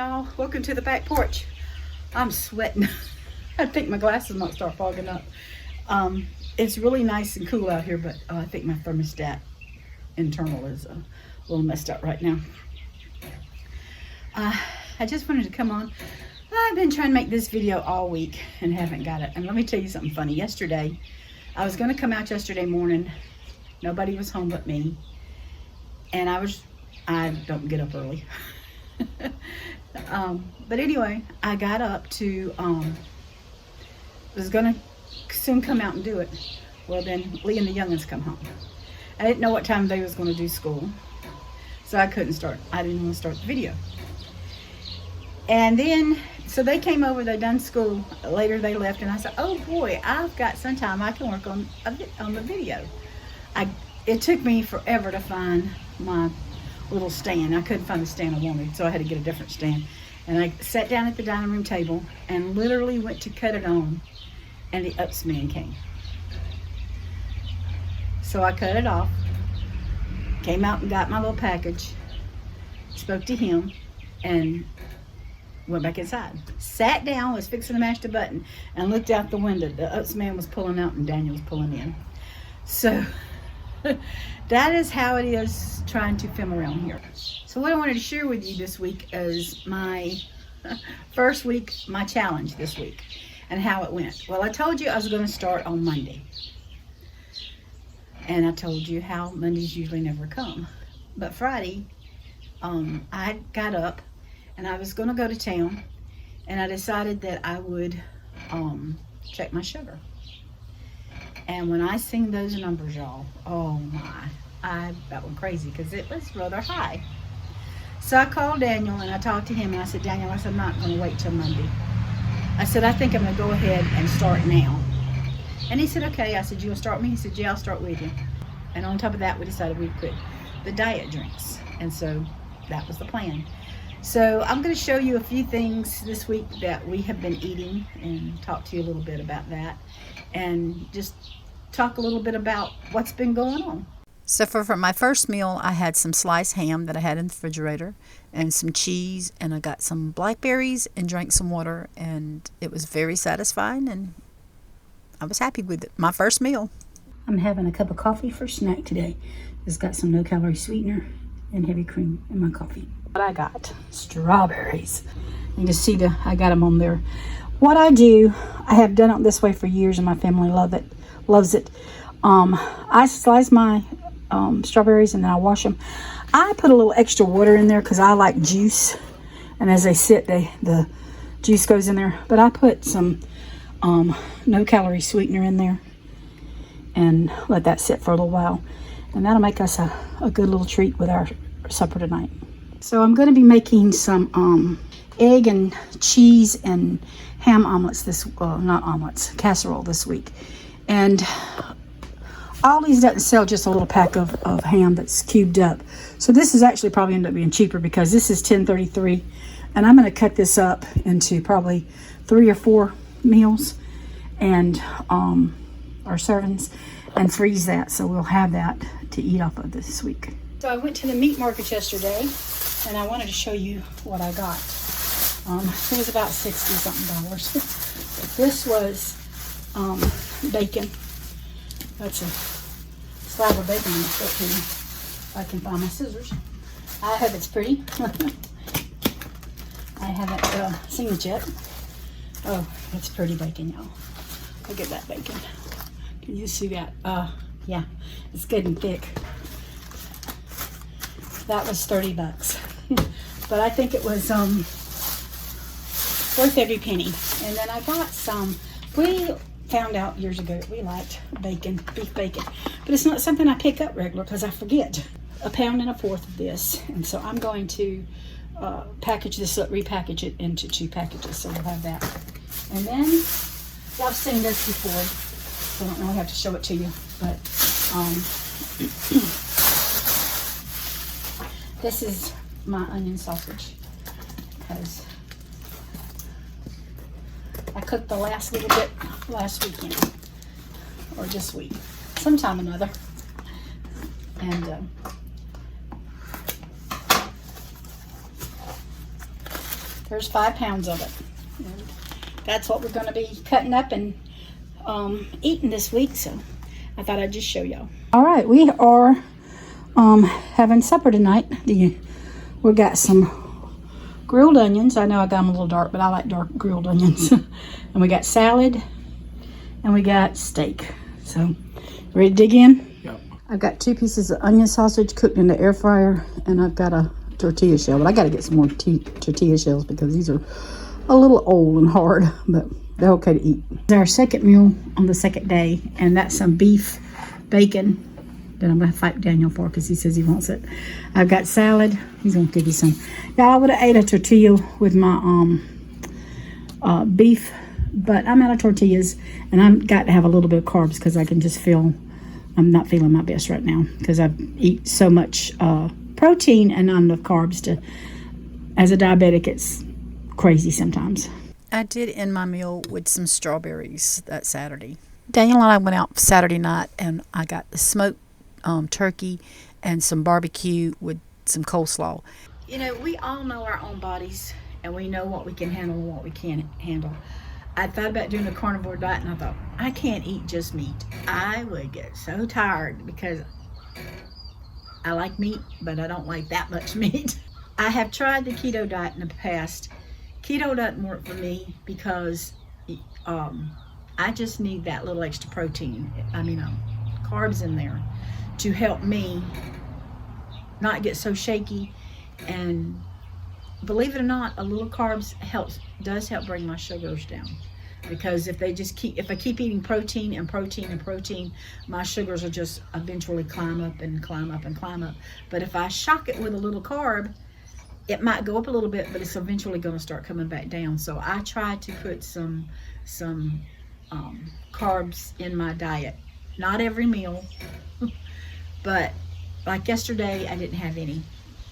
y'all. Welcome to the back porch. I'm sweating. I think my glasses might start fogging up. It's really nice and cool out here, but I think my thermostat internal is a little messed up right now. I just wanted to come on. I've been trying to make this video all week and haven't got it. And let me tell you something funny. Yesterday, I was going to come out yesterday morning. Nobody was home but me. And I don't get up early. But anyway, I got up to, was going to soon come out and do it. Well, then Lee and the youngins come home. I didn't know what time they was going to do school. So I couldn't start. I didn't want to start the video. And then, so they came over, they done school. Later they left, and I said, oh boy, I've got some time. I can work on the video. It took me forever to find my little stand. I couldn't find the stand I wanted, so I had to get a different stand. And I sat down at the dining room table and literally went to cut it on, and the ups man came. So I cut it off, came out and got my little package, spoke to him, and went back inside. Sat down, was fixing to mash the button, and looked out the window. The ups man was pulling out and Daniel was pulling in. So that is how it is trying to film around here. So what I wanted to share with you this week is my first week, my challenge this week, and how it went. Well, I told you I was going to start on Monday. And I told you how Mondays usually never come. But Friday, I got up and I was going to go to town, and I decided that I would check my sugar. And when I seen those numbers, y'all, oh my, I about went crazy because it was rather high. So I called Daniel and I talked to him, and I said, Daniel, I said, I'm not going to wait till Monday. I said, I think I'm going to go ahead and start now. And he said, okay. I said, you will start with me? He said, yeah, I'll start with you. And on top of that, we decided we'd quit the diet drinks. And so that was the plan. So I'm going to show you a few things this week that we have been eating and talk to you a little bit about that, and just talk a little bit about what's been going on. So for my first meal, I had some sliced ham that I had in the refrigerator and some cheese, and I got some blackberries and drank some water, and it was very satisfying, and I was happy with it. My first meal. I'm having a cup of coffee for snack today. It's got some no-calorie sweetener and heavy cream in my coffee. What I got, strawberries. You can see I got them on there. What I do, I have done it this way for years, and my family loves it. I slice my strawberries and then I wash them. I put a little extra water in there because I like juice, and as they sit, the juice goes in there. But I put some no-calorie sweetener in there and let that sit for a little while, and that'll make us a good little treat with our supper tonight. So I'm going to be making some egg and cheese and ham omelets not omelets, casserole this week. And Aldi's doesn't sell just a little pack of ham that's cubed up. So this is actually probably end up being cheaper because this is $10.33, and I'm going to cut this up into probably 3 or 4 meals and or servings, and freeze that, so we'll have that to eat off of this week. So I went to the meat market yesterday, and I wanted to show you what I got. It was about $60-something. This was bacon. That's a slab of bacon in the 14. If I can find my scissors. I hope it's pretty. I haven't seen it yet. Oh, it's pretty bacon, y'all. Look at that bacon. Can you see that? Yeah, it's good and thick. That was $30. But I think it was worth every penny. And then I got some. We found out years ago that we liked bacon, beef bacon, but it's not something I pick up regular because I forget. 1.25 pounds of this, and so I'm going to package this up, repackage it into 2 packages, so we'll have that. And then y'all seen this before, so I don't really have to show it to you, but this is my onion sausage, because I cooked the last little bit last weekend, or this week, sometime or another. And Here's 5 pounds of it. And that's what we're going to be cutting up and eating this week. So I thought I'd just show y'all. All right, we are having supper tonight. We got some grilled onions. I know I got them a little dark, but I like dark grilled onions. And we got salad, and we got steak. So, ready to dig in? Yep. I've got 2 pieces of onion sausage cooked in the air fryer, and I've got a tortilla shell. But I got to get some more tortilla shells because these are a little old and hard, but they're okay to eat. It's our second meal on the second day, and that's some beef bacon that I'm going to fight Daniel for because he says he wants it. I've got salad. He's going to give you some. Y'all, I would have ate a tortilla with my beef, but I'm out of tortillas, and I've got to have a little bit of carbs because I can just feel I'm not feeling my best right now because I eat so much protein and not enough carbs to. As a diabetic, it's crazy sometimes. I did end my meal with some strawberries that Saturday. Daniel and I went out Saturday night, and I got the smoked turkey and some barbecue with some coleslaw. You know, we all know our own bodies, and we know what we can handle and what we can't handle. I thought about doing a carnivore diet, and I thought, I can't eat just meat. I would get so tired because I like meat, but I don't like that much meat. I have tried the keto diet in the past. Keto doesn't work for me because I just need that little extra protein. Carbs in there to help me not get so shaky. And believe it or not, a little carbs does help bring my sugars down. Because if I keep eating protein and protein and protein, my sugars will just eventually climb up and climb up and climb up. But if I shock it with a little carb, it might go up a little bit, but it's eventually going to start coming back down. So I try to put some carbs in my diet. Not every meal, but like yesterday, I didn't have any.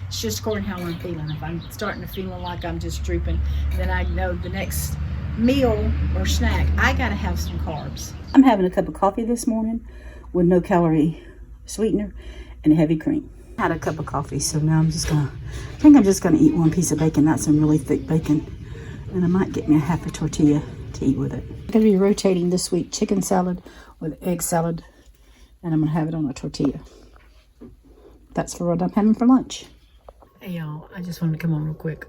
It's just according to how I'm feeling. If I'm starting to feeling like I'm just drooping, then I know the next meal or snack, I got to have some carbs. I'm having a cup of coffee this morning with no calorie sweetener and heavy cream. I had a cup of coffee, so now I'm just gonna eat 1 piece of bacon. That's some really thick bacon, and I might get me a half a tortilla to eat with it. I'm gonna be rotating this week chicken salad with egg salad, and I'm gonna have it on a tortilla. That's for what I'm having for lunch. Hey y'all, I just wanted to come on real quick.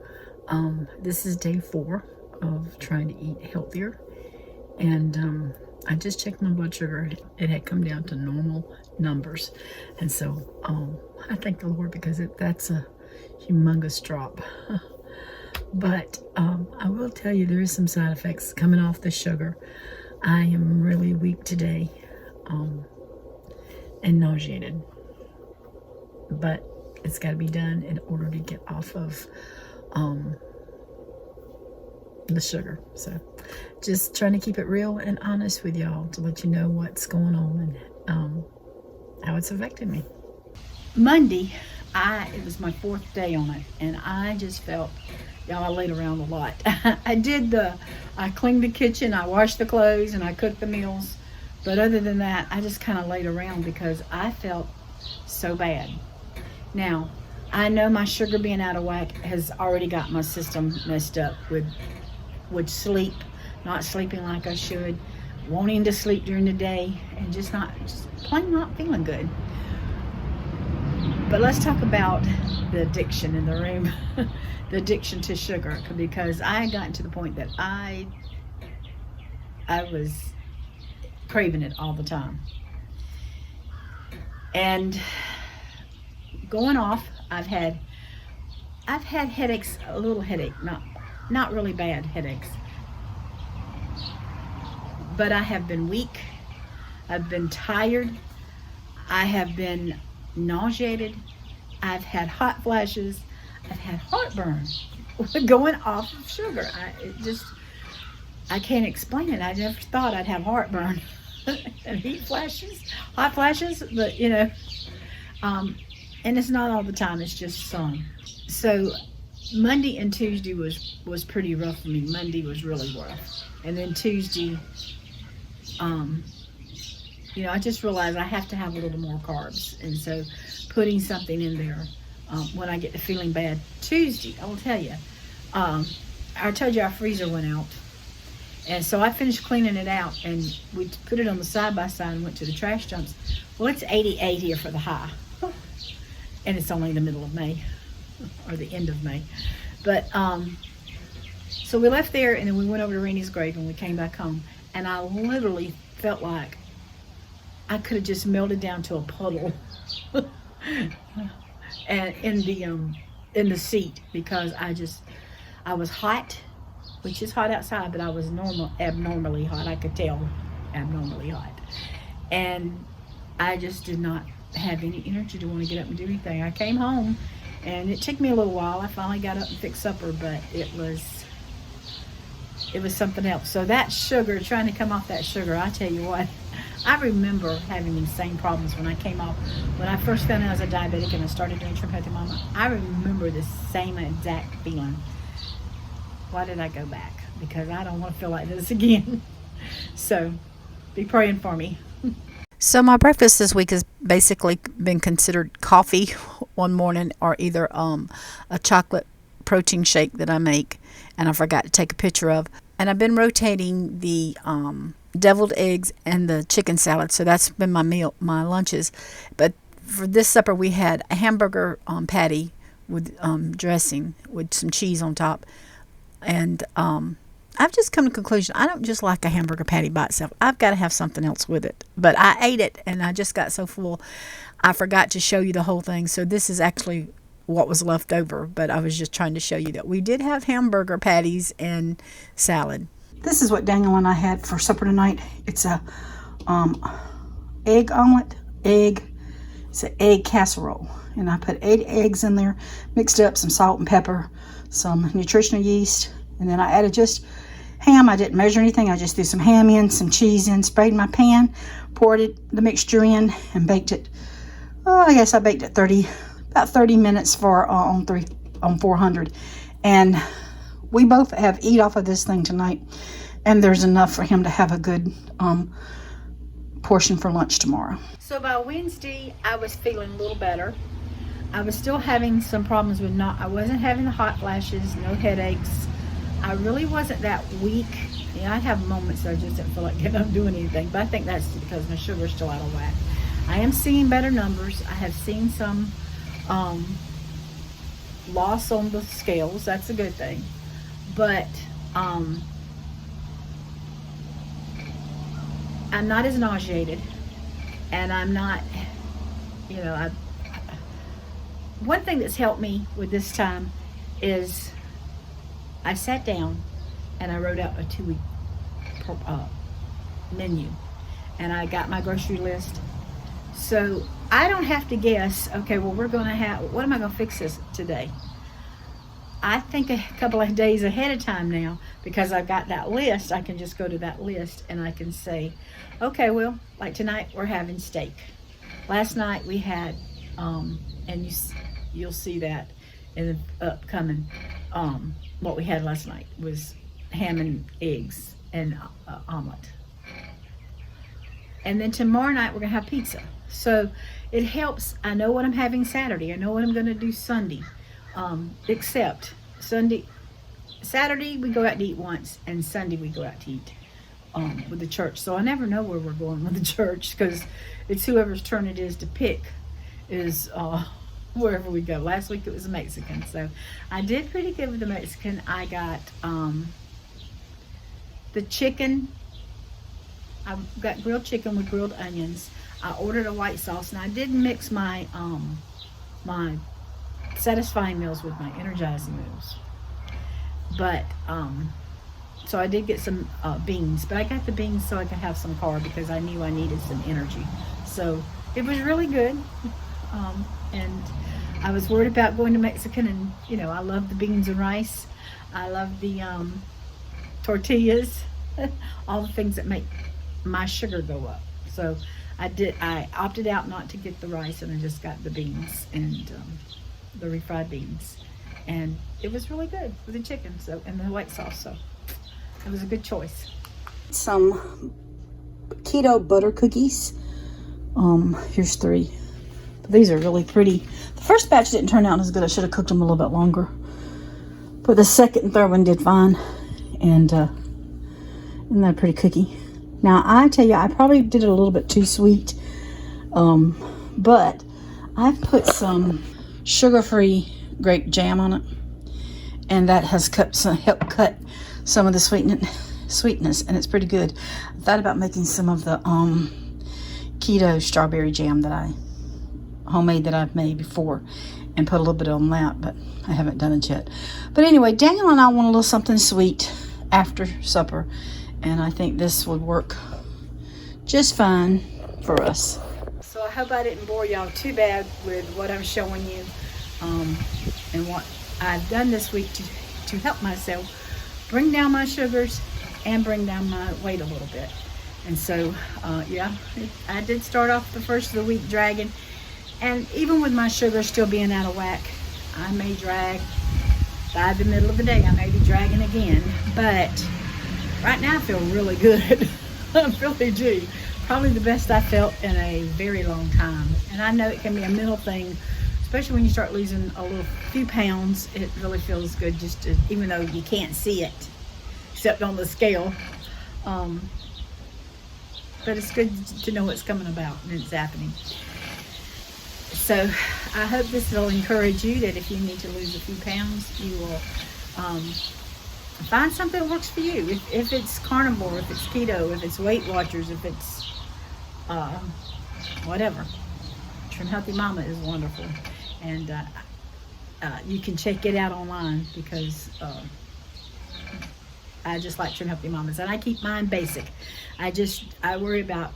This is day 4 of trying to eat healthier, and I just checked my blood sugar. It had come down to normal numbers, and so I thank the Lord because that's a humongous drop. But I will tell you, there is some side effects coming off the sugar. I am really weak today and nauseated, but it's got to be done in order to get off of the sugar. So just trying to keep it real and honest with y'all to let you know what's going on and how it's affected me. Monday, it was my 4th day on it, and I just felt, y'all, I laid around a lot. I cleaned the kitchen, I washed the clothes, and I cooked the meals. But other than that, I just kind of laid around because I felt so bad. Now, I know my sugar being out of whack has already got my system messed up with sleep, not sleeping like I should, wanting to sleep during the day, and just plain not feeling good. But let's talk about the addiction in the room, the addiction to sugar, because I had gotten to the point that I was craving it all the time. And going off, I've had headaches, a little headache, not really bad headaches. But I have been weak, I've been tired, I have been nauseated, I've had hot flashes, I've had heartburn going off of sugar. I can't explain it. I never thought I'd have heartburn and hot flashes, but and it's not all the time, it's just some. So Monday and Tuesday was pretty rough for me. Monday was really rough. And then Tuesday, I just realized I have to have a little more carbs. And so putting something in there when I get to feeling bad. Tuesday, I will tell you, I told you our freezer went out. And so I finished cleaning it out, and we put it on the side-by-side and went to the trash dumps. Well, it's 88 here for the high. And it's only the middle of May, or the end of May. But, so we left there, and then we went over to Randy's grave, and we came back home. And I literally felt like I could have just melted down to a puddle and in the seat, because I was hot, which is hot outside, but I was abnormally hot. I could tell abnormally hot. And I just did not have any energy to want to get up and do anything. I came home, and it took me a little while. I finally got up and fixed supper, but it was something else. So that sugar, trying to come off that sugar, I tell you what, I remember having these same problems when I came off. When I first found out I was a diabetic and I started doing Shumpert Mama, I remember the same exact feeling. Why did I go back? Because I don't want to feel like this again. So be praying for me. So my breakfast this week has basically been considered coffee one morning, or either a chocolate protein shake that I make and I forgot to take a picture of. And I've been rotating the deviled eggs and the chicken salad. So that's been my lunches. But for this supper, we had a hamburger patty with dressing with some cheese on top. And I've just come to the conclusion, I don't just like a hamburger patty by itself. I've got to have something else with it. But I ate it, and I just got so full, I forgot to show you the whole thing. So this is actually what was left over. But I was just trying to show you that we did have hamburger patties and salad. This is what Daniel and I had for supper tonight. It's a egg omelet, it's an egg casserole. And I put 8 eggs in there, mixed up some salt and pepper, some nutritional yeast, and then I added just ham. I didn't measure anything. I just threw some ham in, some cheese in, sprayed my pan, poured the mixture in, and baked it. I guess I baked it about 30 minutes on 400. And we both have eat off of this thing tonight, and there's enough for him to have a good portion for lunch tomorrow. So by Wednesday, I was feeling a little better. I was still having some problems with I wasn't having the hot flashes, no headaches. I really wasn't that weak. I have moments that I just didn't feel like getting up doing anything, but I think that's because my sugar's still out of whack. I am seeing better numbers. I have seen some loss on the scales. That's a good thing. But I'm not as nauseated, and I'm not, one thing that's helped me with this time is I sat down and I wrote out a 2-week menu, and I got my grocery list. So I don't have to guess, okay, well, what am I going to fix this today? I think a couple of days ahead of time now, because I've got that list. I can just go to that list and I can say, okay, well, like tonight we're having steak. Last night we had, and you'll see that in the upcoming, what we had last night was ham and eggs and omelet. And then tomorrow night we're going to have pizza. So it helps. I know what I'm having Saturday. I know what I'm going to do Sunday. Except Saturday we go out to eat once, and Sunday we go out to eat with the church. So I never know where we're going with the church, because it's whoever's turn it is to pick is wherever we go. Last week it was a Mexican, so I did pretty good with the Mexican. I got the chicken. I got grilled chicken with grilled onions. I ordered a white sauce, and I did mix my my satisfying meals with my energizing meals. But so I did get some beans, but I got the beans so I could have some carb, because I knew I needed some energy. So it was really good. And I was worried about going to Mexican, and I love the beans and rice. I love the tortillas, all the things that make my sugar go up. So I opted out not to get the rice, and I just got the beans and the refried beans, and it was really good with the chicken, and the white sauce. So it was a good choice. Some keto butter cookies. Here's 3. These are really pretty. The first batch didn't turn out as good. I should have cooked them a little bit longer. But the second and third one did fine. And isn't that a pretty cookie? Now, I tell you, I probably did it a little bit too sweet. But I've put some sugar-free grape jam on it. And that has helped cut some of the sweetness. And it's pretty good. I thought about making some of the keto strawberry jam that homemade that I've made before. And put a little bit on that, but I haven't done it yet. But anyway, Daniel and I want a little something sweet after supper, and I think this would work just fine for us. So I hope I didn't bore y'all too bad with what I'm showing you, and what I've done this week to help myself bring down my sugars and bring down my weight a little bit. And so, yeah, I did start off the first of the week dragging. And even with my sugar still being out of whack, I may drag by the middle of the day. I may be dragging again. But right now I feel really good. I really do. Probably the best I felt in a very long time. And I know it can be a mental thing, especially when you start losing a few pounds. It really feels good just to, even though you can't see it, except on the scale. But it's good to know what's coming about and it's happening. So I hope this will encourage you that if you need to lose a few pounds, you will find something that works for you. If it's carnivore, if it's keto, if it's Weight Watchers, if it's whatever. Trim Healthy Mama is wonderful. And you can check it out online because I just like Trim Healthy Mamas. And I keep mine basic. I worry about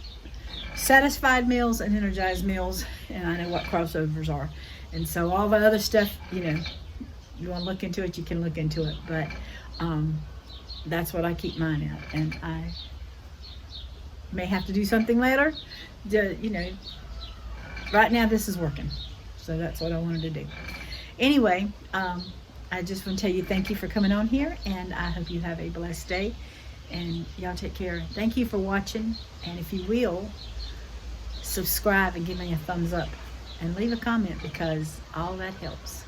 satisfied meals and energized meals, and I know what crossovers are. And so all the other stuff, you know, you want to look into it, you can look into it. But that's what I keep mine at. And I may have to do something later. You know, right now this is working. So that's what I wanted to do. Anyway, I just want to tell you thank you for coming on here, and I hope you have a blessed day. And y'all take care. Thank you for watching. And if you will, subscribe and give me a thumbs up and leave a comment because all that helps.